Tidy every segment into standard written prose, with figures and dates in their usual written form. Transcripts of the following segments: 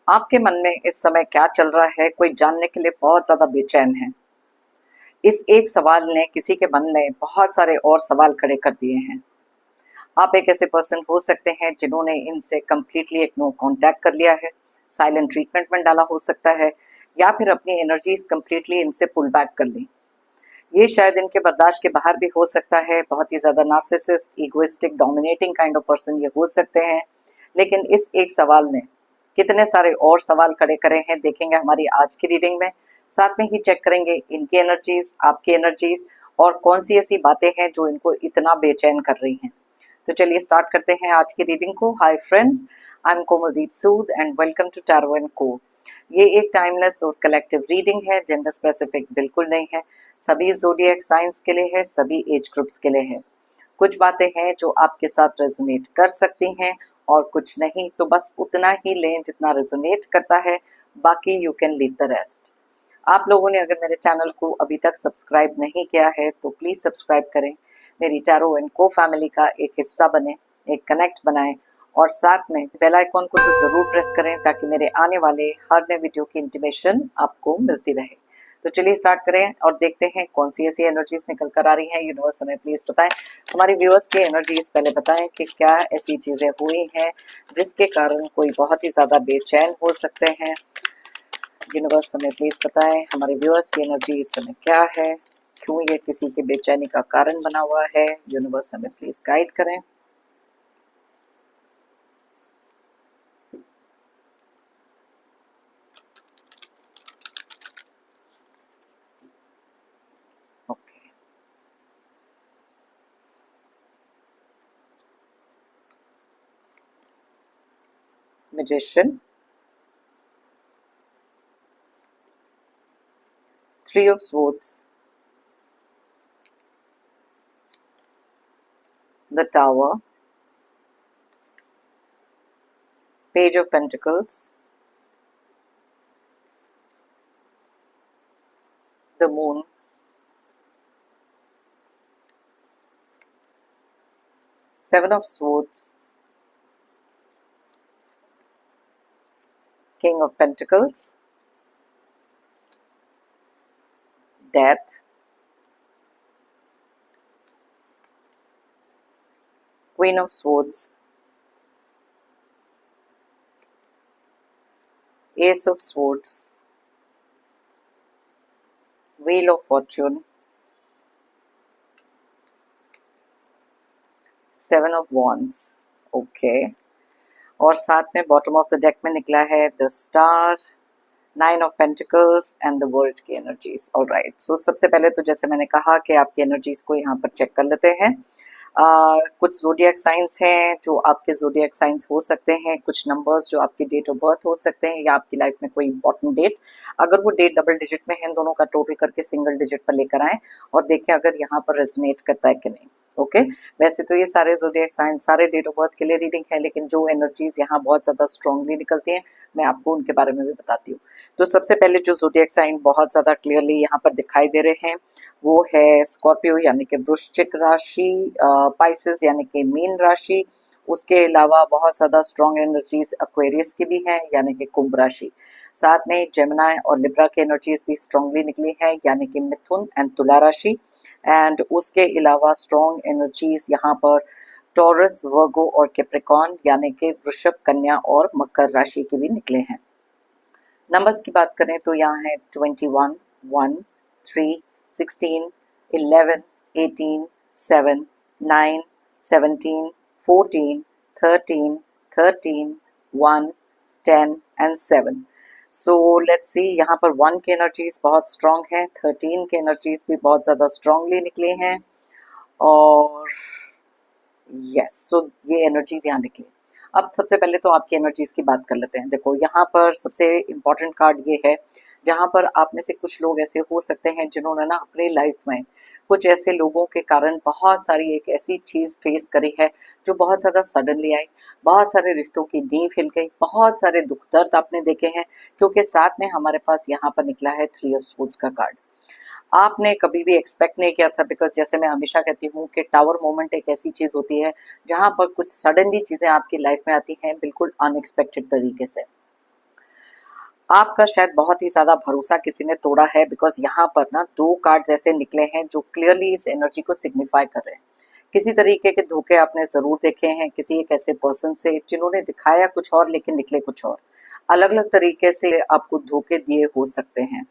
आपके मन में इस समय क्या चल रहा है, कोई जानने के लिए बहुत ज्यादा बेचैन है। इस एक सवाल ने किसी के मन में बहुत सारे और सवाल खड़े कर दिए हैं। आप एक ऐसे पर्सन हो सकते हैं जिन्होंने इनसे कंप्लीटली एक नो कांटेक्ट कर लिया है, साइलेंट ट्रीटमेंट में डाला हो सकता है, या फिर अपनी एनर्जीज कंप्लीटली इनसे पुल बैक कर ली। ये शायद इनके बर्दाश्त के बाहर भी हो सकता है। बहुत ही ज्यादा narcissist, egoistic, dominating kind of person ये हो सकते हैं। लेकिन इस एक सवाल ने कितने सारे और सवाल खड़े करे हैं, देखेंगे हमारी आज की रीडिंग में। साथ में ही चेक करेंगे इनकी एनर्जीज, आपकी एनर्जीज, और कौन सी ऐसी बातें हैं जो इनको इतना बेचैन कर रही हैं। तो चलिए स्टार्ट करते हैं आज की रीडिंग को। Hi friends, I am Komaldeep Sood and welcome to tarot and co. ये एक टाइमलेस और कलेक्टिव रीडिंग है, जेंडर स्पेसिफिक बिल्कुल नहीं है। सभी ज़ोडिएक साइंस के लिए है, सभी एज ग्रुप्स के लिए है। कुछ बातें हैं जो आपके साथ रेजोनेट कर सकती हैं और कुछ नहीं, तो बस उतना ही लें जितना रेजोनेट करता है, बाकी you can leave the rest. आप लोगों ने अगर मेरे चैनल को अभी तक सब्सक्राइब नहीं किया है तो प्लीज़ सब्सक्राइब करें, मेरी टैरो एंड को फैमिली का एक हिस्सा बने, एक कनेक्ट बनाएं, और साथ में बेल आइकॉन को तो ज़रूर प्रेस करें ताकि मेरे आने वाले हर नए वीडियो की इंटीमेशन आपको मिलती रहे। तो चलिए स्टार्ट करें और देखते हैं कौन सी ऐसी एनर्जीज निकल कर आ रही हैं। यूनिवर्स हमें प्लीज बताएं, हमारे व्यूअर्स की एनर्जीज पहले बताएं कि क्या ऐसी चीजें हुई हैं जिसके कारण कोई बहुत ही ज्यादा बेचैन हो सकते हैं। यूनिवर्स हमें प्लीज बताएं, हमारे व्यूअर्स की एनर्जी इस समय क्या है, क्यों ये किसी की बेचैनी का कारण बना हुआ है। यूनिवर्स हमें प्लीज गाइड करें। Okay, magician, three of swords, the tower, page of pentacles, the moon, seven of swords, king of pentacles, death, queen of swords, S of swords, wheel of Fortune, seven of wands. Okay, और साथ में bottom of the deck में निकला है the star, nine of pentacles and the world की energies. Alright, सो सबसे पहले तो जैसे मैंने कहा कि आपकी एनर्जीज को यहाँ पर चेक कर लेते हैं। कुछ ज़ोडिएक साइंस हैं जो आपके ज़ोडिएक साइंस हो सकते हैं, कुछ नंबर्स जो आपकी डेट ऑफ बर्थ हो सकते हैं, या आपकी लाइफ में कोई इंपॉर्टेंट डेट। अगर वो डेट डबल डिजिट में है, दोनों का टोटल करके सिंगल डिजिट पर लेकर आएँ और देखें अगर यहाँ पर रेजोनेट करता है कि नहीं। ओके, वैसे तो ये सारे ज़ोडिएक साइंस, सारे डेट ऑफ बर्थ के लिए रीडिंग है, लेकिन जो एनर्जीज यहाँ बहुत ज़्यादा स्ट्रांगली निकलती हैं मैं आपको उनके बारे में भी बताती हूँ। तो सबसे पहले जो ज़ोडिएक साइन बहुत ज़्यादा क्लियरली यहाँ पर दिखाई दे रहे हैं वो है स्कॉर्पियो यानी कि वृश्चिक राशि, पाइसेस यानी कि मीन राशि। उसके अलावा बहुत ज़्यादा स्ट्रॉन्ग एनर्जीज एक्वेरियस की भी हैं यानी कि कुंभ राशि। साथ में जेमिनी और लिब्रा की एनर्जीज भी स्ट्रांगली निकली हैं यानी कि मिथुन एंड तुला राशि। एंड उसके अलावा स्ट्रॉन्ग एनर्जीज यहाँ पर टॉरस, वर्गो और कैप्रिकॉर्न यानी कि वृषभ, कन्या और मकर राशि के भी निकले हैं। नंबर्स की बात करें तो यहाँ है 21, 1, 3, 16, 11, 18, 7, 9, 17, 14, 13, 13, 1, 10 एंड 7। सो लेट्स सी, यहाँ पर 1 की एनर्जीज बहुत स्ट्रॉन्ग है, 13 के एनर्जीज भी बहुत ज़्यादा स्ट्रॉन्गली निकली हैं, और यस, सो ये एनर्जीज यहाँ निकली। अब सबसे पहले तो आपकी एनर्जीज की बात कर लेते हैं। देखो यहाँ पर सबसे इम्पोर्टेंट कार्ड ये है, जहाँ पर आप में से कुछ लोग ऐसे हो सकते हैं जिन्होंने ना अपनी लाइफ में कुछ ऐसे लोगों के कारण बहुत सारी एक ऐसी चीज़ फेस करी है जो बहुत ज़्यादा सडनली आई, बहुत सारे रिश्तों की नींव हिल गई, बहुत सारे दुख दर्द आपने देखे हैं, क्योंकि साथ में हमारे पास यहाँ पर निकला है 3 ऑफ स्वॉर्ड्स का कार्ड। आपने कभी भी एक्सपेक्ट नहीं किया था, बिकॉज जैसे मैं हमेशा कहती हूँ कि टावर मोमेंट एक ऐसी चीज़ होती है जहाँ पर कुछ सडनली चीज़ें आपकी लाइफ में आती हैं बिल्कुल अनएक्सपेक्टेड तरीके से। आपका शायद बहुत ही ज्यादा भरोसा किसी ने तोड़ा है, बिकॉज यहाँ पर ना 2 कार्ड ऐसे निकले हैं जो क्लियरली इस एनर्जी को सिग्निफाई कर रहे हैं। किसी तरीके के धोखे आपने जरूर देखे हैं किसी एक ऐसे पर्सन से जिन्होंने दिखाया कुछ और लेकिन निकले कुछ और। अलग अलग तरीके से आपको धोखे दिए हो सकते हैं।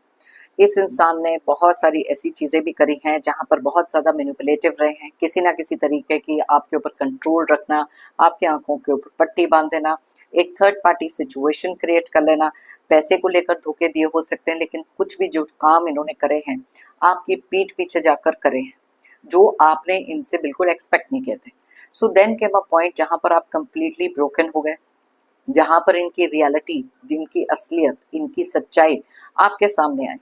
इस इंसान ने बहुत सारी ऐसी चीजें भी करी हैं जहां पर बहुत ज्यादा मैनिपुलेटिव रहे हैं, किसी ना किसी तरीके की आपके ऊपर कंट्रोल रखना, आपकी आंखों के ऊपर पट्टी बांध देना, एक थर्ड पार्टी सिचुएशन क्रिएट कर लेना। पैसे को लेकर धोखे दिए हो सकते हैं, लेकिन कुछ भी जो काम इन्होंने करे हैं आपकी पीठ पीछे जाकर करे हैं, जो आपने इनसे बिल्कुल एक्सपेक्ट नहीं किए थे। So then came a point जहां पर आप कंप्लीटली ब्रोकन हो गए, जहां पर इनकी रियलिटी, इनकी असलियत, इनकी सच्चाई आपके सामने आई।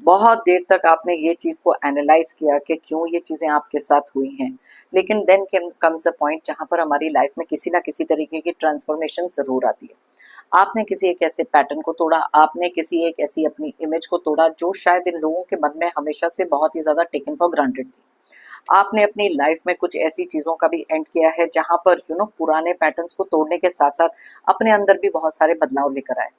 बहुत देर तक आपने ये चीज को एनालाइज किया कि क्यों ये चीजें आपके साथ हुई हैं, लेकिन देन कम्स अ पॉइंट जहां पर हमारी लाइफ में किसी ना किसी तरीके की ट्रांसफॉर्मेशन जरूर आती है। आपने किसी एक ऐसे पैटर्न को तोड़ा, आपने किसी एक ऐसी अपनी इमेज को तोड़ा जो शायद इन लोगों के मन में हमेशा से बहुत ही ज्यादा टेकन फॉर ग्रांटेड थी। आपने अपनी लाइफ में कुछ ऐसी चीजों का भी एंड किया है जहां पर पुराने पैटर्न्स को तोड़ने के साथ साथ अपने अंदर भी बहुत सारे बदलाव लेकर आए।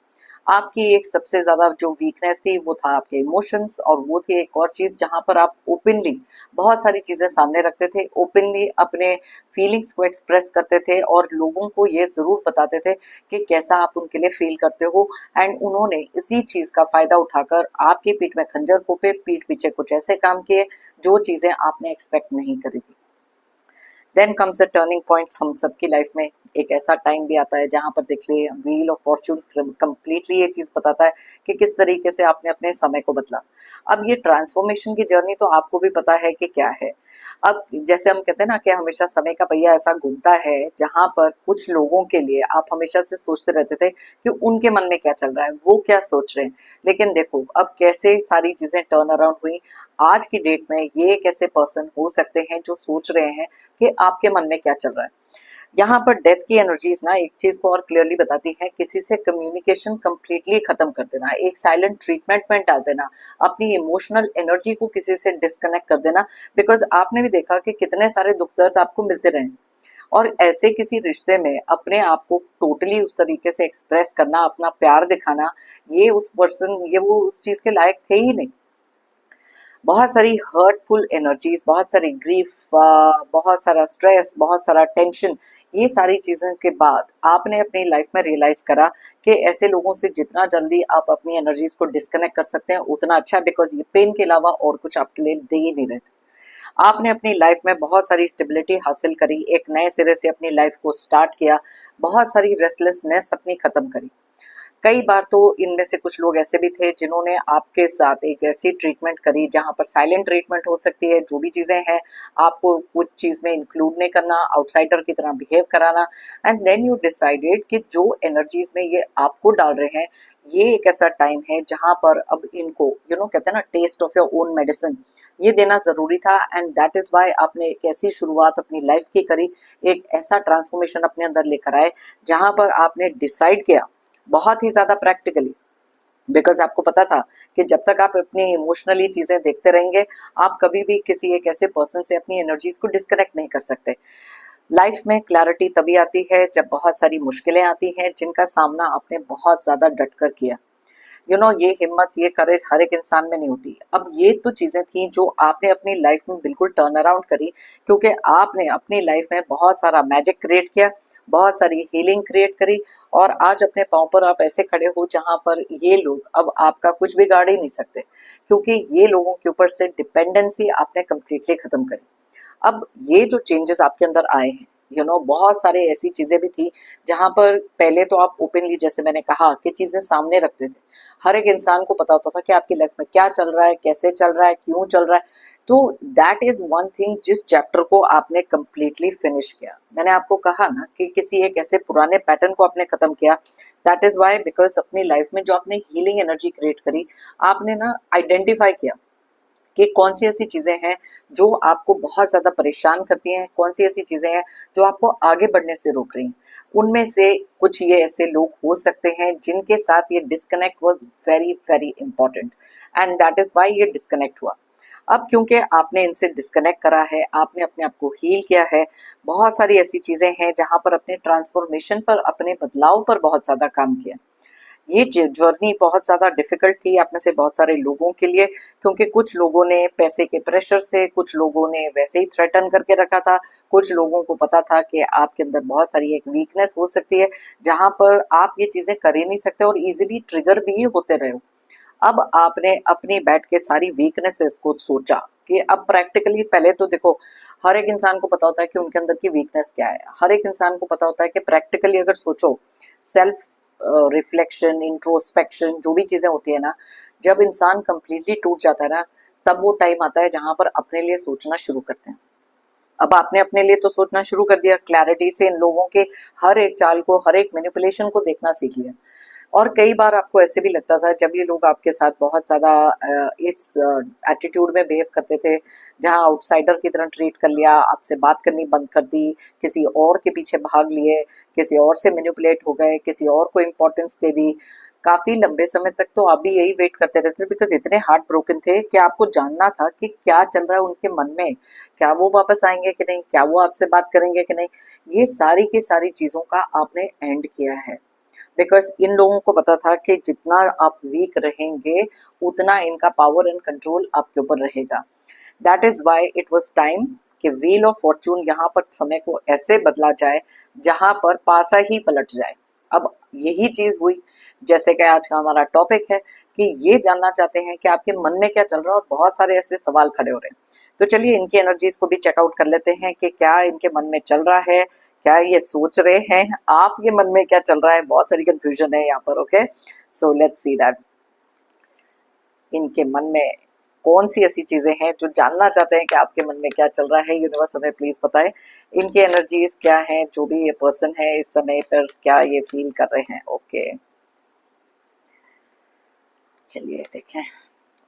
आपकी एक सबसे ज्यादा जो वीकनेस थी वो था आपके इमोशंस, और वो थी एक और चीज जहां पर आप ओपनली बहुत सारी चीजें सामने रखते थे, ओपनली अपने फीलिंग्स को एक्सप्रेस करते थे और लोगों को ये जरूर बताते थे कि कैसा आप उनके लिए फील करते हो। एंड उन्होंने इसी चीज का फायदा उठाकर आपकी पीठ में खंजर घोंपे, पीठ पीछे कुछ ऐसे काम किए जो चीजें आपने एक्सपेक्ट नहीं करी थी। Then comes a turning point. हम सबकी लाइफ में एक ऐसा टाइम भी आता है जहां पर देख लिए व्हील ऑफ फॉर्चून कंप्लीटली ये चीज बताता है कि किस तरीके से आपने अपने समय को बदला। अब ये ट्रांसफॉर्मेशन की जर्नी तो आपको भी पता है कि क्या है। अब जैसे हम कहते हैं ना कि हमेशा समय का पहिया ऐसा घूमता है जहां पर कुछ लोगों के लिए आप हमेशा से सोचते रहते थे कि उनके मन में क्या चल रहा है, वो क्या सोच रहे हैं। लेकिन देखो अब कैसे सारी चीजें टर्न अराउंड हुई। आज की डेट में ये एक ऐसे पर्सन हो सकते हैं जो सोच रहे हैं कि आपके मन में क्या चल रहा है। यहाँ पर डेथ की एनर्जीज ना एक चीज को और क्लियरली बताती है, किसी से कम्युनिकेशन कंप्लीटली खत्म कर देना, एक साइलेंट ट्रीटमेंट में डाल देना, अपनी इमोशनल एनर्जी को किसी से डिस्कनेक्ट कर देना। बिकॉज आपने भी देखा कि कितने सारे दुख दर्द आपको मिलते रहे, और ऐसे किसी रिश्ते में अपने आप को टोटली उस तरीके से एक्सप्रेस करना, अपना प्यार दिखाना, ये उस पर्सन, ये वो उस चीज के लायक थे ही नहीं। बहुत सारी हर्टफुल एनर्जीज, बहुत सारी ग्रीफ, बहुत सारा स्ट्रेस, बहुत सारा टेंशन, ये सारी चीज़ों के बाद आपने अपनी लाइफ में रियलाइज करा कि ऐसे लोगों से जितना जल्दी आप अपनी एनर्जीज को डिस्कनेक्ट कर सकते हैं उतना अच्छा है, बिकॉज ये पेन के अलावा और कुछ आपके लिए दे ही नहीं रहे थे। आपने अपनी लाइफ में बहुत सारी स्टेबिलिटी हासिल करी, एक नए सिरे से अपनी लाइफ को स्टार्ट किया, बहुत सारी रेस्टलेसनेस अपनी खत्म करी। कई बार तो इनमें से कुछ लोग ऐसे भी थे जिन्होंने आपके साथ एक ऐसी ट्रीटमेंट करी जहां पर साइलेंट ट्रीटमेंट हो सकती है, जो भी चीजें हैं आपको कुछ चीज में इंक्लूड नहीं करना, आउटसाइडर की तरह बिहेव कराना। एंड देन यू डिसाइडेड कि जो एनर्जीज में ये आपको डाल रहे हैं, ये एक ऐसा टाइम है जहां पर अब इनको कहते हैं ना, taste of your own medicine, ये देना जरूरी था। एंड दैट इज वाई आपने एक ऐसी शुरुआत अपनी लाइफ की करी, एक ऐसा ट्रांसफॉर्मेशन अपने अंदर लेकर आए जहां पर आपने डिसाइड किया बहुत ही ज्यादा प्रैक्टिकली, बिकॉज आपको पता था कि जब तक आप अपनी इमोशनली चीजें देखते रहेंगे आप कभी भी किसी एक ऐसे पर्सन से अपनी एनर्जीज को डिस्कनेक्ट नहीं कर सकते। लाइफ में क्लैरिटी तभी आती है जब बहुत सारी मुश्किलें आती हैं जिनका सामना आपने बहुत ज्यादा डटकर किया। ये हिम्मत, ये करेज हर एक इंसान में नहीं होती। अब ये तो चीजें थी जो आपने अपनी लाइफ में बिल्कुल टर्न अराउंड करी, क्योंकि आपने अपनी लाइफ में बहुत सारा मैजिक क्रिएट किया, बहुत सारी हीलिंग क्रिएट करी, और आज अपने पाँव पर आप ऐसे खड़े हो जहां पर ये लोग अब आपका कुछ बिगाड़ ही नहीं सकते, क्योंकि ये लोगों के ऊपर से डिपेंडेंसी आपने कंप्लीटली खत्म करी। अब ये जो चेंजेस आपके अंदर आए हैं, बहुत सारे ऐसी चीजें भी थी जहां पर पहले तो आप ओपनली, जैसे मैंने कहा, कि चीजें सामने रखते थे, हर एक इंसान को पता होता था कि आपकी लाइफ में क्या चल रहा है, कैसे चल रहा है, क्यों चल रहा है। तो दैट इज वन थिंग जिस चैप्टर को आपने कंप्लीटली फिनिश किया। मैंने आपको कहा ना कि किसी एक ऐसे पुराने पैटर्न को आपने खत्म किया। दैट इज वाई, बिकॉज अपनी लाइफ में जो आपने हीलिंग एनर्जी क्रिएट करी, आपने ना आइडेंटिफाई किया कि कौन सी ऐसी चीजें हैं जो आपको बहुत ज्यादा परेशान करती हैं, कौन सी ऐसी चीजें हैं जो आपको आगे बढ़ने से रोक रही हैं। उनमें से कुछ ये ऐसे लोग हो सकते हैं जिनके साथ ये disconnect was very very important, and that is why ये डिस्कनेक्ट हुआ। अब क्योंकि आपने इनसे डिस्कनेक्ट करा है, आपने अपने आप को हील किया है, बहुत सारी ऐसी चीजें हैं जहां पर अपने ट्रांसफॉर्मेशन पर, अपने बदलाव पर बहुत ज्यादा काम किया। ये जर्नी बहुत ज़्यादा डिफिकल्ट थी आप में से बहुत सारे लोगों के लिए, क्योंकि कुछ लोगों ने पैसे के प्रेशर से, कुछ लोगों ने वैसे ही थ्रेटन करके रखा था, कुछ लोगों को पता था कि आपके अंदर बहुत सारी एक वीकनेस हो सकती है जहाँ पर आप ये चीज़ें कर ही नहीं सकते और इजीली ट्रिगर भी होते रहे हो। अब आपने अपनी बैठ के सारी वीकनेसेस को सोचा कि अब प्रैक्टिकली, पहले तो देखो हर एक इंसान को पता होता है कि उनके अंदर की वीकनेस क्या है, हर एक इंसान को पता होता है कि प्रैक्टिकली अगर सोचो, सेल्फ रिफ्लेक्शन, इंट्रोस्पेक्शन, जो भी चीजें होती है ना, जब इंसान कंप्लीटली टूट जाता है ना, तब वो टाइम आता है जहां पर अपने लिए सोचना शुरू करते हैं। अब आपने अपने लिए तो सोचना शुरू कर दिया, क्लैरिटी से इन लोगों के हर एक चाल को, हर एक मैनिपुलेशन को देखना सीख लिया। और कई बार आपको ऐसे भी लगता था जब ये लोग आपके साथ बहुत ज़्यादा इस एटीट्यूड में बिहेव करते थे, जहाँ आउटसाइडर की तरह ट्रीट कर लिया, आपसे बात करनी बंद कर दी, किसी और के पीछे भाग लिए, किसी और से मैनिपुलेट हो गए, किसी और को इम्पोर्टेंस दे दी। काफ़ी लंबे समय तक तो आप भी यही वेट करते रहते थे, बिकॉज इतने हार्ट ब्रोकन थे कि आपको जानना था कि क्या चल रहा है उनके मन में, क्या वो वापस आएंगे कि नहीं, क्या वो आपसे बात करेंगे कि नहीं। ये सारी की सारी चीज़ों का आपने एंड किया है, बिकॉज इन लोगों को पता था कि जितना आप वीक रहेंगे उतना इनका पावर एंड कंट्रोल आपके ऊपर रहेगा। That is why it was time कि व्हील ऑफ फॉर्चून यहाँ पर समय को ऐसे बदला जाए जहां पर पासा ही पलट जाए। अब यही चीज हुई, जैसे कि आज का हमारा टॉपिक है कि ये जानना चाहते हैं कि आपके मन में क्या चल रहा है, और बहुत सारे ऐसे सवाल खड़े हो रहे हैं। तो चलिए इनकी एनर्जीज को भी चेकआउट कर लेते हैं कि क्या इनके मन में चल रहा है, क्या ये सोच रहे हैं, आपके मन में क्या चल रहा है। बहुत सारी कंफ्यूजन है यहाँ पर। Okay, so let's see that इनके मन में कौन सी ऐसी चीजें हैं जो जानना चाहते हैं कि आपके मन में क्या चल रहा है। यूनिवर्स हमें प्लीज बताए इनकी एनर्जीज क्या हैं, जो भी ये पर्सन है इस समय पर क्या ये फील कर रहे हैं। ओके, चलिए देखें।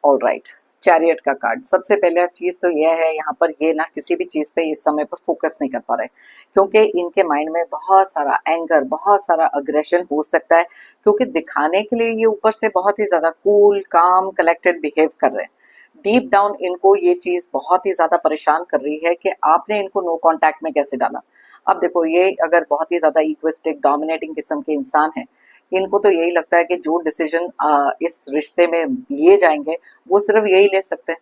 ऑल राइट, चैरियट का कार्ड। सबसे पहले चीज तो यह है यहाँ पर, ये ना किसी भी चीज पे इस समय पर फोकस नहीं कर पा रहे, क्योंकि इनके माइंड में बहुत सारा एंगर, बहुत सारा अग्रेशन हो सकता है, क्योंकि दिखाने के लिए ये ऊपर से बहुत ही ज्यादा कूल, काम, कलेक्टेड बिहेव कर रहे हैं। डीप डाउन इनको ये चीज बहुत ही ज्यादा परेशान कर रही है कि आपने इनको नो कांटेक्ट में कैसे डाला। अब देखो, ये अगर बहुत ही ज्यादा इक्विस्टिक, डोमिनेटिंग किस्म के इंसान है, इनको तो यही लगता है कि जो डिसीजन इस रिश्ते में लिए जाएंगे वो सिर्फ यही ले सकते हैं,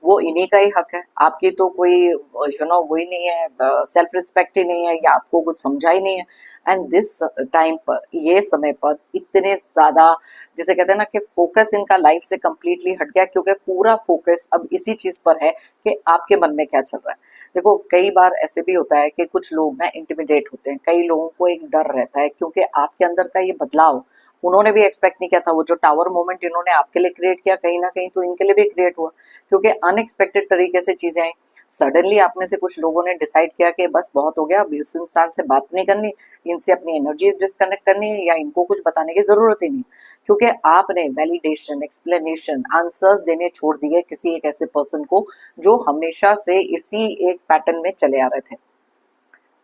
वो इन्हीं का ही हक है। आपकी तो कोई वही नहीं है, सेल्फ रिस्पेक्ट ही नहीं है, या आपको कुछ समझा ही नहीं है। एंड दिस टाइम पर, ये समय पर इतने ज्यादा, जिसे कहते हैं ना कि फोकस इनका लाइफ से कंप्लीटली हट गया, क्योंकि पूरा फोकस अब इसी चीज पर है कि आपके मन में क्या चल रहा है। देखो, कई बार ऐसे भी होता है कि कुछ लोग ना इंटिमिडेट होते हैं, कई लोगों को एक डर रहता है, क्योंकि आपके अंदर का ये बदलाव उन्होंने भी एक्सपेक्ट नहीं किया था। वो जो टावर मोमेंट इन्होंने आपके लिए क्रिएट किया, कहीं ना कहीं तो इनके लिए भी क्रिएट हुआ, क्योंकि अनएक्सपेक्टेड तरीके से चीजें आई। सडनली आप में से कुछ लोगों ने डिसाइड किया कि बस बहुत हो गया, अब इस इंसान से बात नहीं करनी, इनसे अपनी एनर्जीज डिस्कनेक्ट करनी है, या इनको कुछ बताने की जरूरत ही नहीं, क्योंकि आपने वैलिडेशन, एक्सप्लेनेशन, आंसर्स देने छोड़ दिए किसी एक ऐसे पर्सन को जो हमेशा से इसी एक पैटर्न में चले आ रहे थे।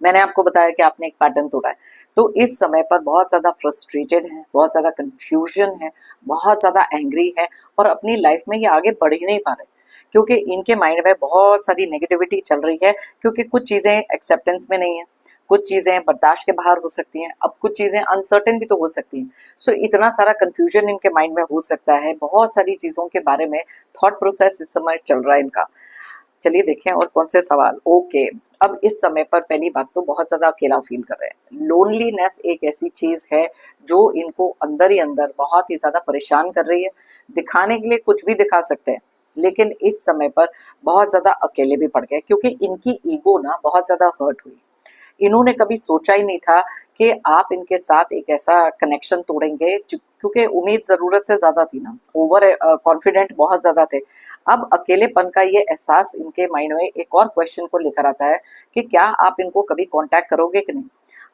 मैंने आपको बताया कि आपने एक पैटर्न तोड़ा है, तो इस समय पर बहुत ज़्यादा फ्रस्ट्रेटेड है, बहुत ज़्यादा कंफ्यूजन है, बहुत ज़्यादा एंग्री है, और अपनी लाइफ में ये आगे बढ़ ही नहीं पा रहे, क्योंकि इनके माइंड में बहुत सारी नेगेटिविटी चल रही है, क्योंकि कुछ चीज़ें एक्सेप्टेंस में नहीं है, कुछ चीज़ें बर्दाश्त के बाहर हो सकती हैं, अब कुछ चीज़ें अनसर्टेन भी तो हो सकती हैं। सो इतना सारा कंफ्यूजन इनके माइंड में हो सकता है, बहुत सारी चीज़ों के बारे में थॉट प्रोसेस इस समय चल रहा है इनका। चलिए देखें और कौन से सवाल। ओके, अब इस समय पर पहली बात तो बहुत ज्यादा अकेला फील कर रहे हैं। लोनलीनेस एक ऐसी चीज है जो इनको अंदर ही अंदर बहुत ही ज्यादा परेशान कर रही है। दिखाने के लिए कुछ भी दिखा सकते हैं, लेकिन इस समय पर बहुत ज्यादा अकेले भी पड़ गए, क्योंकि इनकी ईगो ना बहुत ज्यादा हर्ट हुई। इन्होंने कभी सोचा ही नहीं था कि आप इनके साथ एक ऐसा कनेक्शन तोड़ेंगे, क्योंकि उम्मीद जरूरत से ज्यादा थी ना, ओवर कॉन्फिडेंट बहुत ज्यादा थे। अब अकेलेपन का ये एहसास इनके माइंड में एक और क्वेश्चन को लेकर आता है कि क्या आप इनको कभी कांटेक्ट करोगे कि नहीं।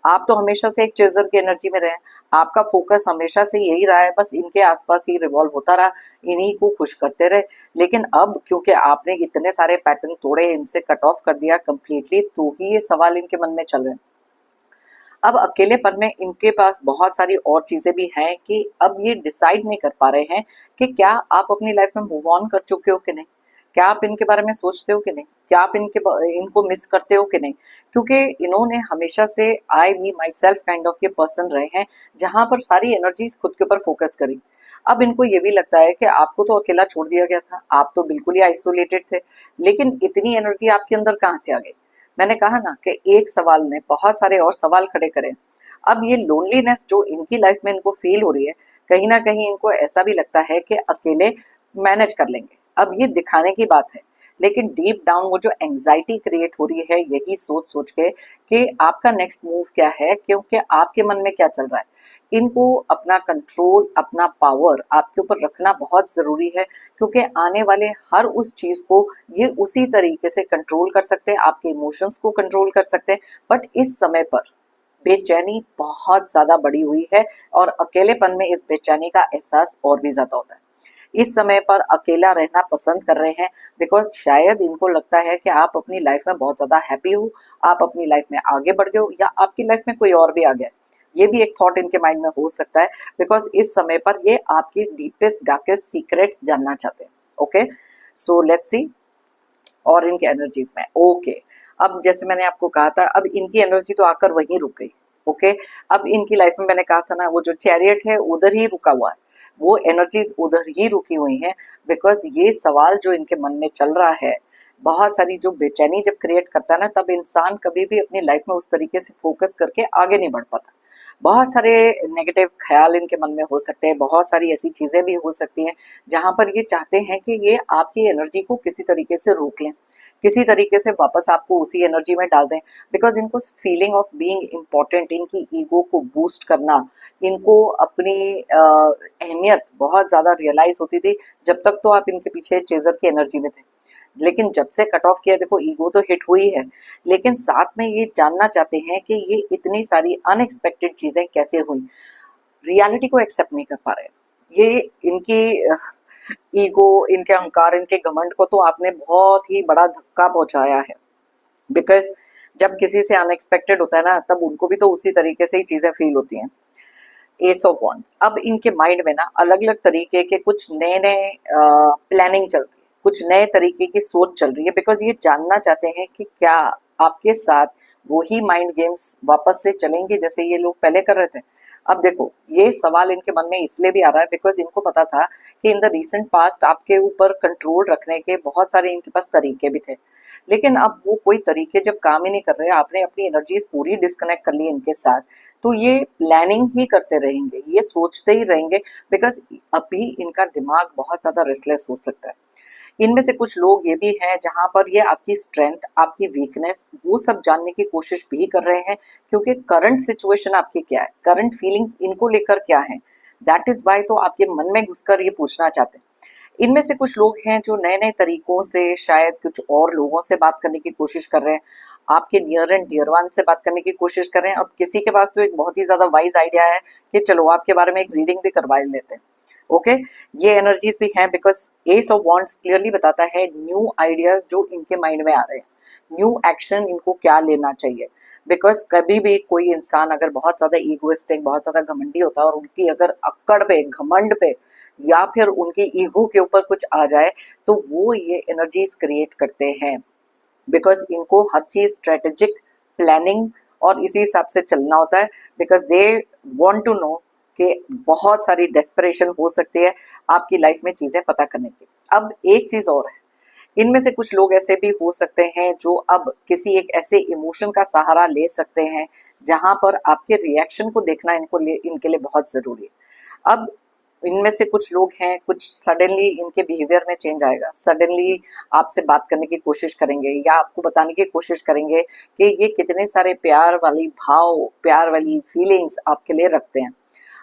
आप तो हमेशा से एक चेजर की एनर्जी में रहे, आपका फोकस हमेशा से यही रहा है, बस इनके आसपास ही रिवॉल्व होता रहा, इन्हीं को खुश करते रहे। लेकिन अब क्योंकि आपने इतने सारे पैटर्न तोड़े, इनसे कट ऑफ कर दिया कंप्लीटली, तो ही ये सवाल इनके मन में चल रहे हैं। अब अकेलेपन में इनके पास बहुत सारी और चीजें भी हैं कि अब ये डिसाइड नहीं कर पा रहे हैं कि क्या आप अपनी लाइफ में मूव ऑन कर चुके हो कि नहीं, क्या आप इनके बारे में सोचते हो कि नहीं? क्या आप इनको मिस करते हो कि नहीं? क्योंकि इन्होंने हमेशा से आई मी माई सेल्फ काइंड ऑफ ये पर्सन रहे हैं, जहां पर सारी एनर्जीज खुद के ऊपर फोकस करी। अब इनको ये भी लगता है कि आपको तो अकेला छोड़ दिया गया था, आप तो बिल्कुल ही आइसोलेटेड थे, लेकिन इतनी एनर्जी आपके अंदर कहाँ से आ गई? मैंने कहा ना कि एक सवाल ने बहुत सारे और सवाल खड़े करे। अब ये लोनलीनेस जो इनकी लाइफ में इनको फील हो रही है, कहीं ना कहीं इनको ऐसा भी लगता है कि अकेले मैनेज कर लेंगे। अब ये दिखाने की बात है, लेकिन डीप डाउन वो जो एंजाइटी क्रिएट हो रही है यही सोच सोच के कि आपका नेक्स्ट मूव क्या है, क्योंकि आपके मन में क्या चल रहा है। इनको अपना कंट्रोल, अपना पावर आपके ऊपर रखना बहुत जरूरी है, क्योंकि आने वाले हर उस चीज को ये उसी तरीके से कंट्रोल कर सकते हैं, आपके इमोशंस को कंट्रोल कर सकते हैं। बट इस समय पर बेचैनी बहुत ज्यादा बढ़ी हुई है, और अकेलेपन में इस बेचैनी का एहसास और भी ज्यादा होता है। इस समय पर अकेला रहना पसंद कर रहे हैं, बिकॉज शायद इनको लगता है कि आप अपनी लाइफ में बहुत ज्यादा हैप्पी हो, आप अपनी लाइफ में आगे बढ़ गए हो, या आपकी लाइफ में कोई और भी आ गया। ये भी एक थॉट इनके माइंड में हो सकता है, बिकॉज इस समय पर ये आपकी डीपेस्ट डार्केस्ट सीक्रेट्स जानना चाहते हैं। ओके, सो लेट्स सी और इनके एनर्जीज में। ओके, अब जैसे मैंने आपको कहा था, अब इनकी एनर्जी तो आकर वहीं रुक गई। ओके, अब इनकी लाइफ में मैंने कहा था ना, वो जो चैरियट है उधर ही रुका हुआ है, वो एनर्जीज उधर ही रुकी हुई हैं, बिकॉज ये सवाल जो इनके मन में चल रहा है, बहुत सारी जो बेचैनी जब क्रिएट करता है ना, तब इंसान कभी भी अपनी लाइफ में उस तरीके से फोकस करके आगे नहीं बढ़ पाता। बहुत सारे नेगेटिव ख्याल इनके मन में हो सकते हैं, बहुत सारी ऐसी चीजें भी हो सकती हैं जहां पर ये चाहते हैं कि ये आपकी एनर्जी को किसी तरीके से रोक लें, किसी तरीके से वापस आपको उसी एनर्जी में डाल दें। बिकॉज इनको फीलिंग ऑफ बीइंग इम्पोर्टेंट, इनकी ईगो को बूस्ट करना, इनको अपनी अहमियत बहुत ज्यादा रियलाइज होती थी जब तक तो आप इनके पीछे चेजर की एनर्जी में थे। लेकिन जब से कट ऑफ किया, देखो ईगो तो हिट हुई है, लेकिन साथ में ये जानना चाहते हैं कि ये इतनी सारी अनएक्सपेक्टेड चीजें कैसे हुई। रियलिटी को एक्सेप्ट नहीं कर पा रहे। ये इनकी ईगो, इनके अहंकार, इनके घमंड को तो आपने बहुत ही बड़ा धक्का पहुंचाया है। बिकॉज जब किसी से अनएक्सपेक्टेड होता है ना, तब उनको भी तो उसी तरीके से ही चीजें फील होती हैं। एस ऑफ वॉन्ड्स, अब इनके माइंड में ना अलग अलग तरीके के कुछ नए नए प्लानिंग चल रही है, कुछ नए तरीके की सोच चल रही है, बिकॉज ये जानना चाहते हैं कि क्या आपके साथ वही माइंड गेम्स वापस से चलेंगे जैसे ये लोग पहले कर रहे थे। अब देखो, ये सवाल इनके मन में इसलिए भी आ रहा है बिकॉज इनको पता था कि इन द रिसेंट पास्ट आपके ऊपर कंट्रोल रखने के बहुत सारे इनके पास तरीके भी थे, लेकिन अब वो कोई तरीके जब काम ही नहीं कर रहे, आपने अपनी एनर्जीज पूरी डिस्कनेक्ट कर ली इनके साथ, तो ये प्लानिंग ही करते रहेंगे, ये सोचते ही रहेंगे, बिकॉज अभी इनका दिमाग बहुत ज्यादा रेस्टलेस हो सकता है। इनमें से कुछ लोग ये भी हैं जहां पर ये आपकी स्ट्रेंथ, आपकी वीकनेस, वो सब जानने की कोशिश भी कर रहे हैं, क्योंकि करंट सिचुएशन आपकी क्या है, करंट फीलिंग्स इनको लेकर क्या है, दैट इज वाई तो आपके मन में घुसकर ये पूछना चाहते हैं। इनमें से कुछ लोग हैं जो नए नए तरीकों से शायद कुछ और लोगों से बात करने की कोशिश कर रहे हैं, आपके नियर एंड डियर वन से बात करने की कोशिश कर रहे हैं। अब किसी के पास तो एक बहुत ही ज्यादा वाइज आइडिया है कि चलो आपके बारे में एक रीडिंग भी करवा लेते हैं। ओके, ये एनर्जीज भी हैं, because S of wands clearly बताता है न्यू आइडियाज जो इनके माइंड में आ रहे हैं, न्यू एक्शन इनको क्या लेना चाहिए। बिकॉज कभी भी कोई इंसान अगर बहुत ज्यादा ईगोइस्टिक, बहुत ज्यादा घमंडी होता है, और उनकी अगर अक्कड़ पे, घमंड पे, या फिर उनकी ईगो के ऊपर कुछ आ जाए, तो वो ये एनर्जीज क्रिएट करते हैं। बिकॉज इनको हर चीज स्ट्रेटेजिक प्लानिंग और इसी हिसाब से चलना होता है, because they want to know कि बहुत सारी डेस्परेशन हो सकती है आपकी लाइफ में चीजें पता करने की। अब एक चीज और है, इनमें से कुछ लोग ऐसे भी हो सकते हैं जो अब किसी एक ऐसे इमोशन का सहारा ले सकते हैं जहां पर आपके रिएक्शन को देखना इनके लिए बहुत जरूरी है। अब इनमें से कुछ लोग हैं, कुछ सडनली इनके बिहेवियर में चेंज आएगा, सडनली आपसे बात करने की कोशिश करेंगे, या आपको बताने की कोशिश करेंगे कि ये कितने सारे प्यार वाली भाव, प्यार वाली फीलिंग्स आपके लिए रखते हैं।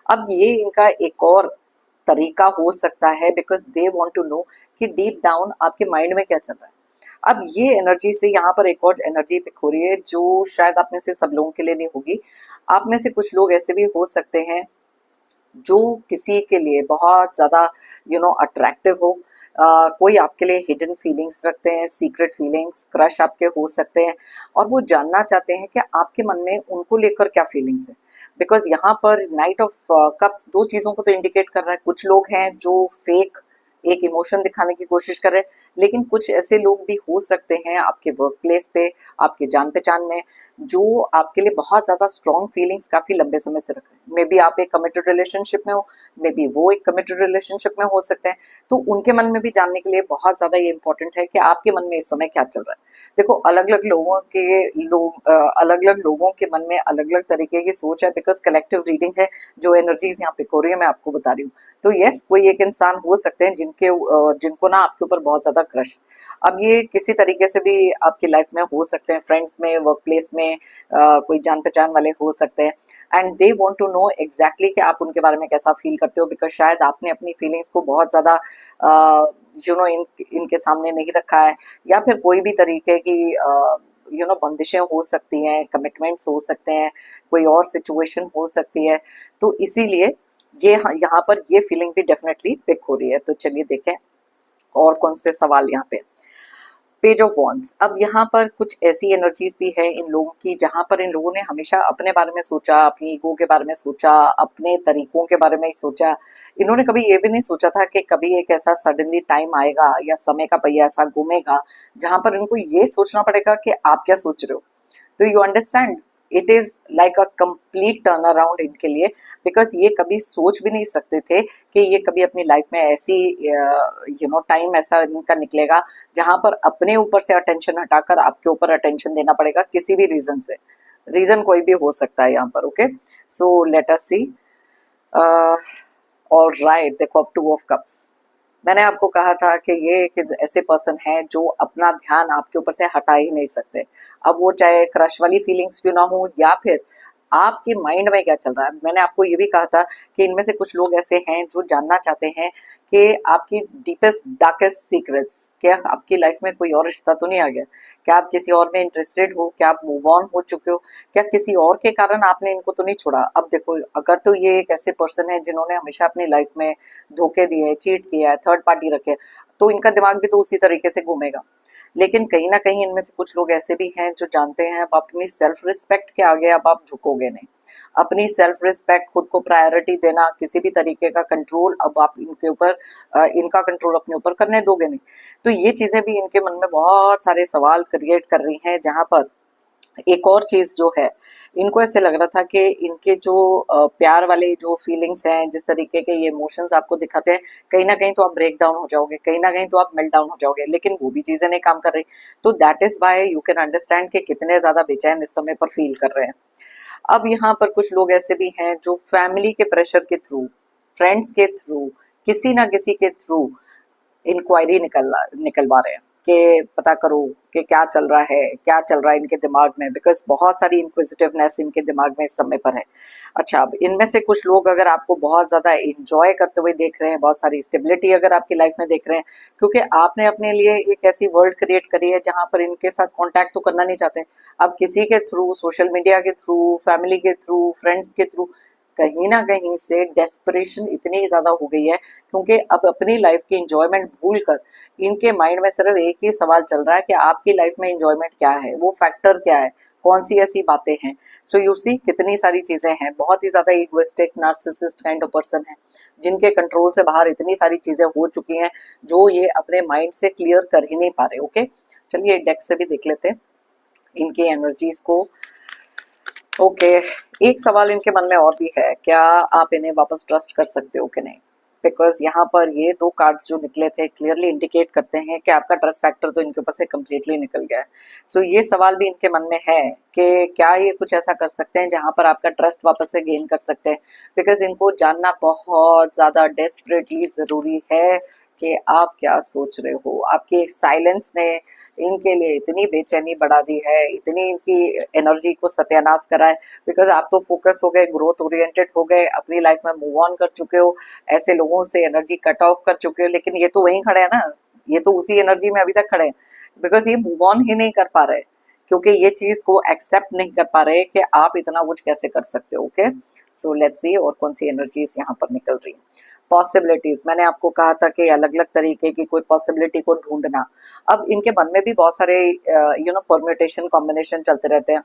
अब ये इनका एक और तरीका हो सकता है, because they want to know कि डीप डाउन आपके माइंड में क्या चल रहा है। अब ये एनर्जी से यहाँ पर एक और एनर्जी पिक हो रही है जो शायद आप में से सब लोगों के लिए नहीं होगी। आप में से कुछ लोग ऐसे भी हो सकते हैं जो किसी के लिए बहुत ज्यादा अट्रैक्टिव हो, कोई आपके लिए हिडन फीलिंग्स रखते हैं, सीक्रेट फीलिंग्स, क्रश आपके हो सकते हैं, और वो जानना चाहते हैं कि आपके मन में उनको लेकर क्या फीलिंग्स है। बिकॉज यहाँ पर नाइट ऑफ कप्स दो चीजों को तो इंडिकेट कर रहा है। कुछ लोग हैं जो फेक एक इमोशन दिखाने की कोशिश कर रहे हैं, लेकिन कुछ ऐसे लोग भी हो सकते हैं आपके वर्क प्लेस पे, आपके जान पहचान में, जो आपके लिए बहुत ज़्यादा स्ट्रॉन्ग फीलिंग्स काफ़ी लंबे समय से रखें। मे बी आप एक कमिटेड रिलेशनशिप में हो, मे बी वो एक कमिटेड रिलेशनशिप में हो सकते हैं। तो उनके मन में भी जानने के लिए बहुत ज़्यादा ये इंपॉर्टेंट है कि आपके मन में इस समय क्या चल रहा है। देखो, अलग अलग लोगों के मन में अलग अलग तरीके की सोच है, बिकॉज कलेक्टिव रीडिंग है, जो एनर्जीज यहाँ पिक हो रही है मैं आपको बता रही हूँ। तो यस, कोई एक इंसान हो सकते हैं जिनको ना आपके ऊपर बहुत ज्यादा क्रश। अब ये किसी तरीके से भी आपकी लाइफ में हो सकते हैं, फ्रेंड्स में, वर्क प्लेस में, कोई जान पहचान वाले हो सकते हैं, and they want to know exactly कि आप उनके बारे में कैसा फील करते हो, बिकॉज शायद आपने अपनी फीलिंग्स को बहुत ज्यादा इनके सामने नहीं रखा है, या फिर कोई भी तरीके की बंदिशें हो सकती हैं, कमिटमेंट्स हो सकते हैं, कोई और सिचुएशन हो सकती है। तो इसीलिए ये यहाँ पर ये फीलिंग भी डेफिनेटली पिक हो रही है। तो चलिए देखें और कौन से सवाल यहाँ पे। पेज ऑफ वॉन्ड्स, अब यहाँ पर कुछ ऐसी एनर्जीज भी है इन लोगों की, जहां पर इन लोगों ने हमेशा अपने बारे में सोचा, अपनी ईगो के बारे में सोचा, अपने तरीकों के बारे में ही सोचा। इन्होंने कभी ये भी नहीं सोचा था कि कभी एक ऐसा सडनली टाइम आएगा या समय का पहिया ऐसा घूमेगा जहां पर इनको ये सोचना पड़ेगा कि आप क्या सोच रहे हो। तो you understand, it is like a complete turn around इनके लिए, बिकॉज ये कभी सोच भी नहीं सकते थे कि ये कभी अपनी लाइफ में ऐसी टाइम ऐसा इनका निकलेगा जहां पर अपने ऊपर से अटेंशन हटाकर आपके ऊपर अटेंशन देना पड़ेगा किसी भी रीजन से। रीजन कोई भी हो सकता है यहाँ पर। ओके, सो लेट अस सी। ऑल राइट, देखो अब 2 ऑफ कप्स। मैंने आपको कहा था कि ये एक ऐसे पर्सन है जो अपना ध्यान आपके ऊपर से हटा ही नहीं सकते। अब वो चाहे क्रश वाली फीलिंग्स क्यों ना हो, या फिर आपके माइंड में क्या चल रहा है। मैंने आपको ये भी कहा था कि इनमें से कुछ लोग ऐसे हैं जो जानना चाहते हैं कि आपकी डीपेस्ट डार्केस्ट सीक्रेट्स, क्या आपकी लाइफ में कोई और रिश्ता तो नहीं आ गया, क्या आप किसी और में इंटरेस्टेड हो, क्या आप मूव ऑन हो चुके हो, क्या किसी और के कारण आपने इनको तो नहीं छोड़ा। अब देखो, अगर तो ये एक ऐसे पर्सन है जिन्होंने हमेशा अपनी लाइफ में धोखे दिए, चीट किया है, थर्ड पार्टी रखे, तो इनका दिमाग भी तो उसी तरीके से घूमेगा। लेकिन कहीं ना कहीं इनमें से कुछ लोग ऐसे भी हैं जो जानते हैं अब अपनी सेल्फ रिस्पेक्ट के आगे अब आप झुकोगे नहीं। अपनी सेल्फ रिस्पेक्ट, खुद को प्रायोरिटी देना, किसी भी तरीके का कंट्रोल अब आप इनके ऊपर इनका कंट्रोल अपने ऊपर करने दोगे नहीं। तो ये चीजें भी इनके मन में बहुत सारे सवाल क्रिएट कर रही हैं। जहां पर एक और चीज जो है, इनको ऐसे लग रहा था कि इनके जो प्यार वाले जो फीलिंग्स हैं, जिस तरीके के ये इमोशंस आपको दिखाते हैं, कहीं ना कहीं तो आप ब्रेक डाउन हो जाओगे, कहीं ना कहीं तो आप मेल्ट डाउन हो जाओगे, लेकिन वो भी चीजें नहीं काम कर रही। तो that is why you can understand कि कितने ज्यादा बेचैन इस समय पर फील कर रहे हैं। अब यहाँ पर कुछ लोग ऐसे भी हैं जो फैमिली के प्रेशर के थ्रू, फ्रेंड्स के थ्रू, किसी ना किसी के थ्रू इंक्वायरी निकलवा रहे हैं कि पता करो कि क्या चल रहा है, क्या चल रहा है इनके दिमाग में, बिकॉज बहुत सारी इंक्विजिटिवनेस इनके दिमाग में इस समय पर है। अच्छा, अब इनमें से कुछ लोग अगर आपको बहुत ज़्यादा इंजॉय करते हुए देख रहे हैं, बहुत सारी स्टेबिलिटी अगर आपकी लाइफ में देख रहे हैं, क्योंकि आपने अपने लिए एक ऐसी वर्ल्ड क्रिएट करी है जहां पर इनके साथ कॉन्टैक्ट तो करना नहीं चाहते। अब किसी के थ्रू, सोशल मीडिया के थ्रू, फैमिली के थ्रू, फ्रेंड्स के थ्रू, कहीं ना कहीं से डेस्परेशन इतनी ज़्यादा हो गई है, क्योंकि अब अपनी लाइफ की इंजॉयमेंट भूलकर इनके माइंड में सिर्फ एक ही सवाल चल रहा है कि आपकी लाइफ में इंजॉयमेंट क्या है, वो फैक्टर क्या है, कौन सी ऐसी बातें हैं। सो यू सी, कितनी सारी चीजें हैं। बहुत ही ज्यादा egoistic, narcissist kind of person है, जिनके कंट्रोल से बाहर इतनी सारी चीजें हो चुकी हैं जो ये अपने माइंड से क्लियर कर ही नहीं पा रहे। ओके, चलिए डेक से भी देख लेते हैं इनकी एनर्जीज को। ओके, एक सवाल इनके मन में और भी है, क्या आप इन्हें वापस ट्रस्ट कर सकते हो कि नहीं। बिकॉज यहाँ पर ये 2 कार्ड्स जो निकले थे क्लियरली इंडिकेट करते हैं कि आपका ट्रस्ट फैक्टर तो इनके ऊपर से कम्प्लीटली निकल गया है। सो ये सवाल भी इनके मन में है कि क्या ये कुछ ऐसा कर सकते हैं जहां पर आपका ट्रस्ट वापस से गेन कर सकते हैं। बिकॉज इनको जानना बहुत ज़्यादा डेस्परेटली ज़रूरी है कि आप क्या सोच रहे हो। आपकी एक साइलेंस ने इनके लिए इतनी बेचैनी बढ़ा दी है, इतनी इनकी एनर्जी को सत्यानाश करा है, बिकॉज आप तो फोकस हो गए, ग्रोथ ओरिएंटेड हो गए, अपनी लाइफ में मूव ऑन कर चुके हो, ऐसे लोगों से एनर्जी कट ऑफ कर चुके हो। लेकिन ये तो वहीं खड़े हैं ना, ये तो उसी एनर्जी में अभी तक खड़े हैं, बिकॉज ये मूव ऑन ही नहीं कर पा रहे, क्योंकि ये चीज को एक्सेप्ट नहीं कर पा रहे कि आप इतना कुछ कैसे कर सकते हो। ओके, सो लेट्स सी और कौन सी एनर्जीज यहाँ पर निकल रही है। पॉसिबिलिटीज, मैंने आपको कहा था कि अलग अलग तरीके की कोई पॉसिबिलिटी को ढूंढना। अब इनके मन में भी बहुत सारे परम्यूटेशन कॉम्बिनेशन चलते रहते हैं।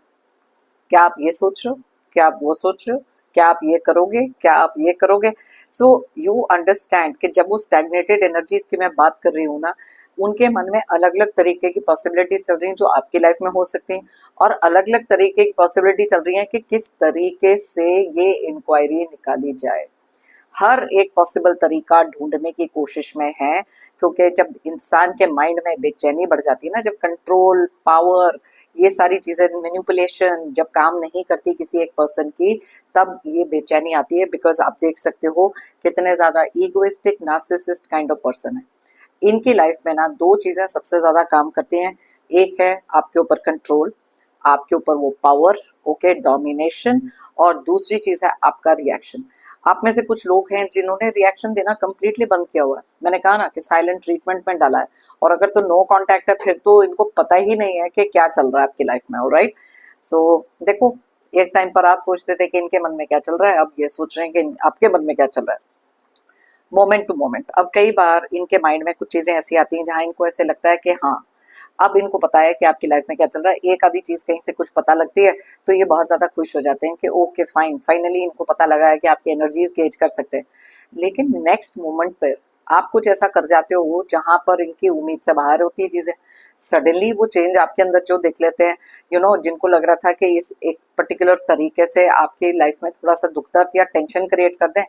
क्या आप ये सोच रहे हो, क्या आप वो सोच रहे हो, क्या आप ये करोगे, क्या आप ये करोगे? सो यू अंडरस्टैंड कि जब वो स्टैग्नेटेड एनर्जीज की मैं बात कर रही हूँ ना, उनके मन में अलग अलग तरीके की पॉसिबिलिटीज चल रही हैं जो आपकी लाइफ में हो सकती हैं, और अलग अलग तरीके की पॉसिबिलिटी चल रही है कि किस तरीके से ये इंक्वायरी निकाली जाए। हर एक पॉसिबल तरीका ढूंढने की कोशिश में है, क्योंकि जब इंसान के माइंड में बेचैनी बढ़ जाती है ना, जब कंट्रोल, पावर, ये सारी चीजें, मैनिपुलेशन जब काम नहीं करती किसी एक पर्सन की, तब ये बेचैनी आती है। बिकॉज आप देख सकते हो कितने ज्यादा egoistic, narcissist kind of person है। इनकी लाइफ में ना दो चीजें सबसे ज्यादा काम करती हैं। एक है आपके ऊपर कंट्रोल, आपके ऊपर वो पावर, ओके, डोमिनेशन, और दूसरी चीज है आपका रिएक्शन। आप में से कुछ लोग हैं जिन्होंने रिएक्शन देना कंप्लीटली बंद किया हुआ है। मैंने कहा ना कि साइलेंट ट्रीटमेंट में डाला है, और अगर तो नो कांटेक्ट है फिर तो इनको पता ही नहीं है कि क्या चल रहा है आपकी लाइफ में। ऑलराइट, सो देखो, एक टाइम पर आप सोचते थे कि इनके मन में क्या चल रहा है, अब ये सोच रहे हैं कि आपके मन में क्या चल रहा है, मोमेंट टू मोमेंट। अब कई बार इनके माइंड में कुछ चीजें ऐसी आती हैं जहां इनको ऐसे लगता है कि हाँ, अब इनको पता है कि आपकी लाइफ में क्या चल रहा है। एक आधी चीज कहीं से कुछ पता लगती है तो ये बहुत ज्यादा खुश हो जाते हैं कि ओके फाइन, फाइनली इनको पता लगा है कि आपकी एनर्जीज गेज कर सकते हैं। लेकिन नेक्स्ट मोमेंट पर आप कुछ ऐसा कर जाते हो जहां पर इनकी उम्मीद से बाहर होती है चीजें। सडनली वो चेंज आपके अंदर जो देख लेते हैं, जिनको लग रहा था कि इस एक पर्टिकुलर तरीके से आपकी लाइफ में थोड़ा सा दुख दर्द या टेंशन क्रिएट कर दें,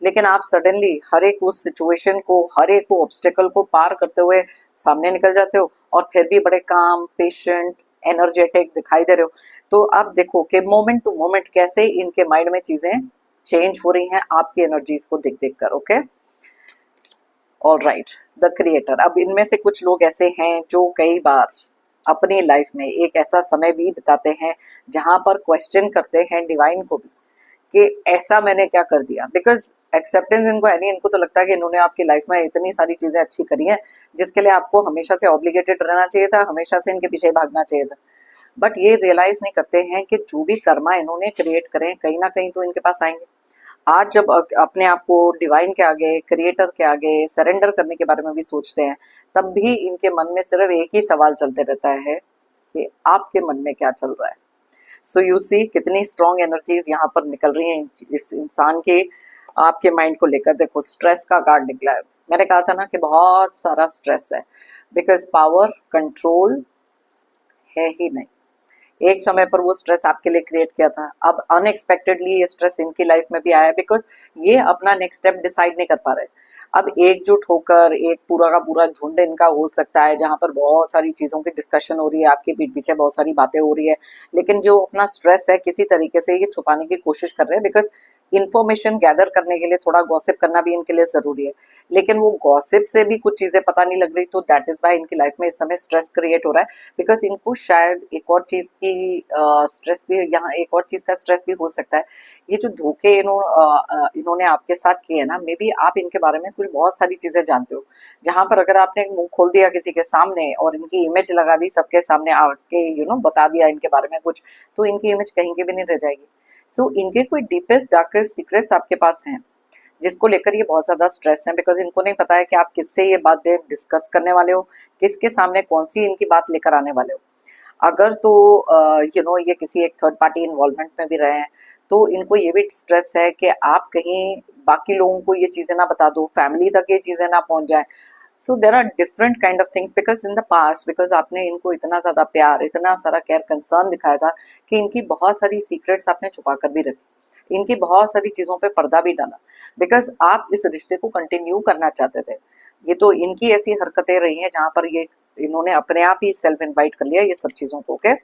लेकिन आप सडनली हर एक उस सिचुएशन को, हर एक ऑब्स्टेकल को पार करते हुए सामने निकल जाते हो, और फिर भी बड़े काम, पेशेंट, एनर्जेटिक दिखाई दे रहे हो। तो आप देखो कि मोमेंट टू मोमेंट कैसे इनके माइंड में चीजें चेंज हो रही हैं आपकी एनर्जीज को देख देख कर। Okay, all right, the creator. अब इनमें से कुछ लोग ऐसे हैं जो कई बार अपनी लाइफ में एक ऐसा समय भी बिताते हैं जहां पर क्वेश्चन करते हैं डिवाइन को भी कि ऐसा मैंने क्या कर दिया। बिकॉज एक्सेप्टेंस इनको है नहीं, इनको तो लगता है कि इन्होंने आपकी लाइफ में इतनी सारी चीजें अच्छी करी हैं जिसके लिए आपको हमेशा से ऑब्लिगेटेड रहना चाहिए था, हमेशा से इनके पीछे भागना चाहिए था। बट ये रियलाइज नहीं करते हैं कि जो भी कर्मा इन्होंने क्रिएट करे कहीं ना कहीं तो इनके पास आएंगे। आज जब अपने आप को डिवाइन के आगे, क्रिएटर के आगे सरेंडर करने के बारे में भी सोचते हैं, तब भी इनके मन में सिर्फ एक ही सवाल चलते रहता है कि आपके मन में क्या चल रहा है। सो यू सी कितनी स्ट्रॉन्ग एनर्जीज यहाँ पर निकल रही हैं इस इंसान के आपके माइंड को लेकर। देखो, स्ट्रेस का कार्ड निकला है। मैंने कहा था ना कि बहुत सारा स्ट्रेस है, बिकॉज पावर, कंट्रोल है ही नहीं। एक समय पर वो स्ट्रेस आपके लिए क्रिएट किया था, अब अनएक्सपेक्टेडली ये स्ट्रेस इनकी लाइफ में भी आया, बिकॉज ये अपना नेक्स्ट स्टेप डिसाइड नहीं कर पा रहे। अब एकजुट होकर एक पूरा का पूरा झुंड इनका हो सकता है जहां पर बहुत सारी चीजों की डिस्कशन हो रही है, आपके पीठ पीछे बहुत सारी बातें हो रही है, लेकिन जो अपना स्ट्रेस है किसी तरीके से ये छुपाने की कोशिश कर रहे हैं। बिकॉज इन्फॉर्मेशन गैदर करने के लिए थोड़ा गॉसिप करना भी इनके लिए जरूरी है, लेकिन वो गॉसिप से भी कुछ चीजें पता नहीं लग रही, तो दैट इज वाई इनकी लाइफ में इस समय स्ट्रेस क्रिएट हो रहा है। बिकॉज इनको शायद एक और चीज की स्ट्रेस भी, यहाँ एक और चीज का स्ट्रेस भी हो सकता है। ये जो धोखे इन्होंने आपके साथ किए ना, मे बी आप इनके बारे में कुछ बहुत सारी चीजें जानते हो, जहां पर अगर आपने मुंह खोल दिया किसी के सामने और इनकी इमेज लगा दी सबके सामने आके, बता दिया इनके बारे में कुछ, तो इनकी इमेज कहीं की भी नहीं रह जाएगी। सो इनके कोई डीपेस्ट डार्केस्ट सीक्रेट्स आपके पास हैं जिसको लेकर ये बहुत ज्यादा स्ट्रेस है, बिकॉज इनको नहीं पता है कि आप किससे ये बातें डिस्कस करने वाले हो, किसके सामने कौन सी इनकी बात लेकर आने वाले हो। अगर तो ये किसी एक थर्ड पार्टी इन्वॉल्वमेंट में भी रहे हैं, तो इनको ये भी स्ट्रेस है कि आप कहीं बाकी लोगों को ये चीजें ना बता दो, फैमिली तक ये चीजें ना पहुंच जाए। So there are different kind of things, because in the past, because आपने इनको इतना ज्यादा प्यार, इतना सारा केयर, कंसर्न दिखाया था कि इनकी बहुत सारी सीक्रेट्स आपने छुपा कर भी रखी, इनकी बहुत सारी चीजों पे पर्दा भी डाला, बिकॉज आप इस रिश्ते को कंटिन्यू करना चाहते थे। ये तो इनकी ऐसी हरकतें रही हैं जहां पर ये इन्होंने अपने आप ही सेल्फ इनवाइट कर लिया ये सब चीजों को। Okay,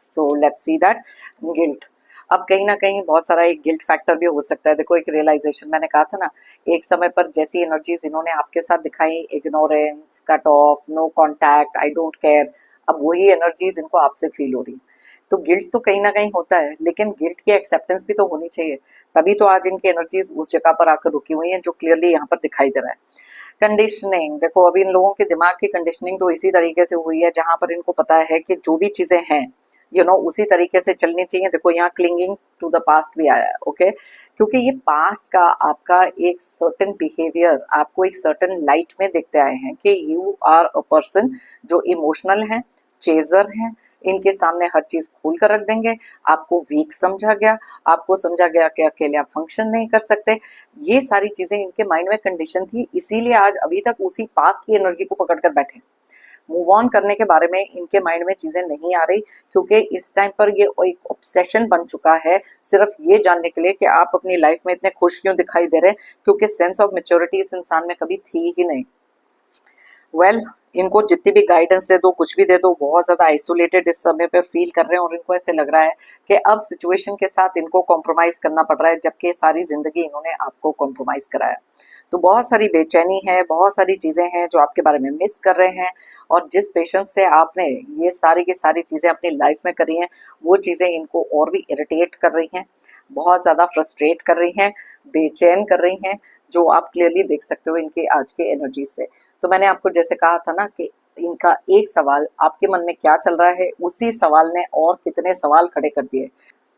so let's see that guilt. अब कहीं ना कहीं बहुत सारा एक गिल्ट फैक्टर भी हो सकता है। देखो, एक रियलाइजेशन, मैंने कहा था ना, एक समय पर जैसी एनर्जीज इन्होंने आपके साथ दिखाई, ignorance, cut off, no contact, I don't care, अब वही एनर्जीज इनको आपसे फील हो रही। तो गिल्ट तो कहीं ना कहीं होता है, लेकिन गिल्ट की एक्सेप्टेंस भी तो होनी चाहिए, तभी तो आज इनकी एनर्जीज उस जगह पर आकर रुकी हुई हैं जो क्लियरली यहाँ पर दिखाई दे रहा है। कंडीशनिंग, देखो अभी इन लोगों के दिमाग की कंडीशनिंग तो इसी तरीके से हुई है जहां पर इनको पता है कि जो भी चीजें हैं उसी तरीके से चलनी चाहिए। देखो, यहाँ क्लिंगिंग टू द पास्ट भी आया है। ओके, क्योंकि ये पास्ट का आपका एक सर्टेन बिहेवियर आपको एक सर्टेन लाइट में देखते आए हैं कि यू आर अ पर्सन जो इमोशनल है, चेजर है, इनके सामने हर चीज खोल कर रख देंगे, आपको वीक समझा गया, आपको समझा गया कि अकेले आप फंक्शन नहीं कर सकते। ये सारी चीजें इनके माइंड में कंडीशन थी, इसीलिए आज अभी तक उसी पास्ट की एनर्जी को पकड़ कर बैठे। मूव ऑन करने के बारे में इनके माइंड में चीजें नहीं आ रही, क्योंकि इस टाइम पर ये एक ऑब्सेशन बन चुका है सिर्फ ये जानने के लिए कि आप अपनी लाइफ में इतने खुश क्यों दिखाई दे रहे हैं, क्योंकि सेंस ऑफ मेच्योरिटी इस इंसान में कभी थी ही नहीं। वेल इनको जितनी भी गाइडेंस दे दो, कुछ भी दे दो, बहुत ज्यादा आइसोलेटेड इस समय पे फील कर रहे हैं, और इनको ऐसे लग रहा है कि अब सिचुएशन के साथ इनको कॉम्प्रोमाइज करना पड़ रहा है, जबकि सारी जिंदगी इन्होंने आपको कॉम्प्रोमाइज कराया। तो बहुत सारी बेचैनी है, बहुत सारी चीजें हैं जो आपके बारे में मिस कर रहे हैं, और जिस पेशेंस से आपने ये सारी की सारी चीजें अपनी लाइफ में करी हैं, वो चीजें इनको और भी इरिटेट कर रही हैं, बहुत ज्यादा फ्रस्ट्रेट कर रही हैं, बेचैन कर रही हैं, जो आप क्लियरली देख सकते हो इनके आज के एनर्जी से। तो मैंने आपको जैसे कहा था ना कि इनका एक सवाल आपके मन में क्या चल रहा है, उसी सवाल ने और कितने सवाल खड़े कर दिए।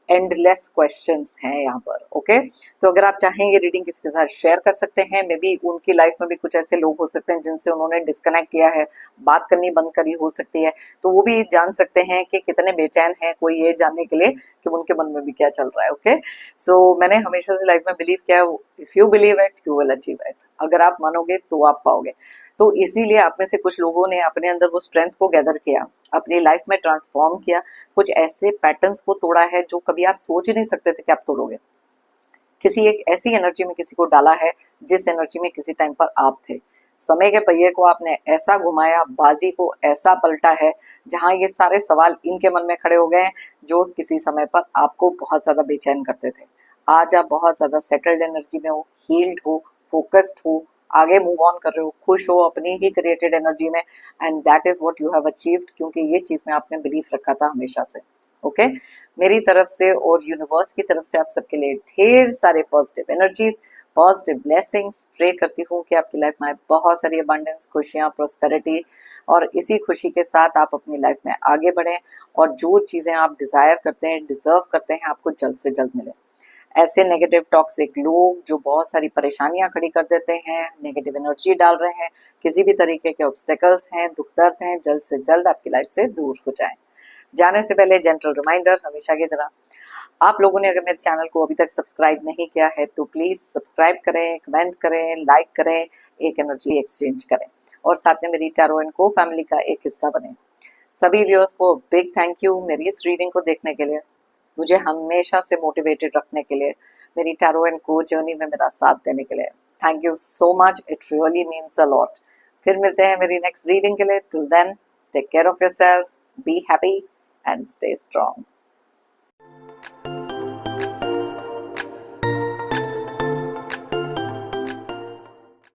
एंडलेस क्वेश्चंस हैं यहाँ पर। ओके, तो अगर आप चाहें ये रीडिंग किसी के साथ शेयर कर सकते हैं, मे बी उनकी लाइफ में भी कुछ ऐसे लोग हो सकते हैं जिनसे उन्होंने डिस्कनेक्ट किया है, बात करनी बंद करी हो सकती है, तो वो भी जान सकते हैं कि कितने बेचैन हैं, कोई ये जानने के लिए कि उनके मन में भी क्या चल रहा है। ओके, सो मैंने हमेशा से लाइफ में बिलीव किया, if you believe it you will achieve it. अगर आप मानोगे तो आप पाओगे। तो इसीलिए आप में से कुछ लोगों ने अपने अंदर वो स्ट्रेंथ को गैदर किया, अपनी लाइफ में ट्रांसफॉर्म किया, कुछ ऐसे पैटर्न्स को तोड़ा है जो कभी आप सोच ही नहीं सकते थे कि आप तोड़ोगे। किसी एक ऐसी एनर्जी में किसी को डाला है जिस एनर्जी में किसी टाइम पर आप थे। समय के पहिए को आपने ऐसा घुमाया, बाजी को ऐसा पलटा है, जहां ये सारे सवाल इनके मन में खड़े हो गए हैं जो किसी समय पर आपको बहुत ज्यादा बेचैन करते थे। आज आप बहुत ज्यादा सेटल्ड एनर्जी में हो, हील्ड हो, फोकस्ड हो, आगे मूव ऑन कर रहे हो, खुश हो अपनी ही क्रिएटेड एनर्जी में, and that is what you have achieved, क्योंकि ये चीज में आपने बिलीफ रखा था हमेशा से। ओके, मेरी तरफ से और यूनिवर्स की तरफ से आप सबके लिए ढेर सारे positive energies, positive blessings pray करती हूँ कि आपकी लाइफ में बहुत सारी अबंडेंस, खुशियाँ, प्रोस्पेरिटी, और इसी खुशी के साथ आप अपनी लाइफ में आगे बढ़ें, और जो चीज़ें आप डिज़ायर करते हैं, डिजर्व करते हैं, आपको जल्द से जल्द मिले। ऐसे नेगेटिव टॉक्सिक लोग जो बहुत सारी परेशानियां खड़ी कर देते हैं, नेगेटिव एनर्जी डाल रहे हैं, किसी भी तरीके के ऑब्स्टेकल्स हैं, दुख दर्द हैं, जल्द से जल्द आपकी लाइफ से दूर हो जाएं। जाने से पहले जेंटल रिमाइंडर हमेशा की तरह, आप लोगों ने अगर मेरे चैनल को अभी तक सब्सक्राइब नहीं किया है तो प्लीज सब्सक्राइब करें, कमेंट करें, लाइक करें, एक एनर्जी एक्सचेंज करें, और साथ में मेरी टैरो एंड को फैमिली का एक हिस्सा बने। सभी व्यूअर्स को बिग थैंक यू मेरी इस रीडिंग को देखने के लिए, मुझे हमेशा से मोटिवेटेड रखने के लिए, मेरी टैरो एंड को जर्नी में मेरा साथ देने के लिए। Thank you so much, it really means a lot. फिर मिलते हैं मेरी नेक्स्ट रीडिंग के लिए। Till then take care of yourself, be happy and stay strong.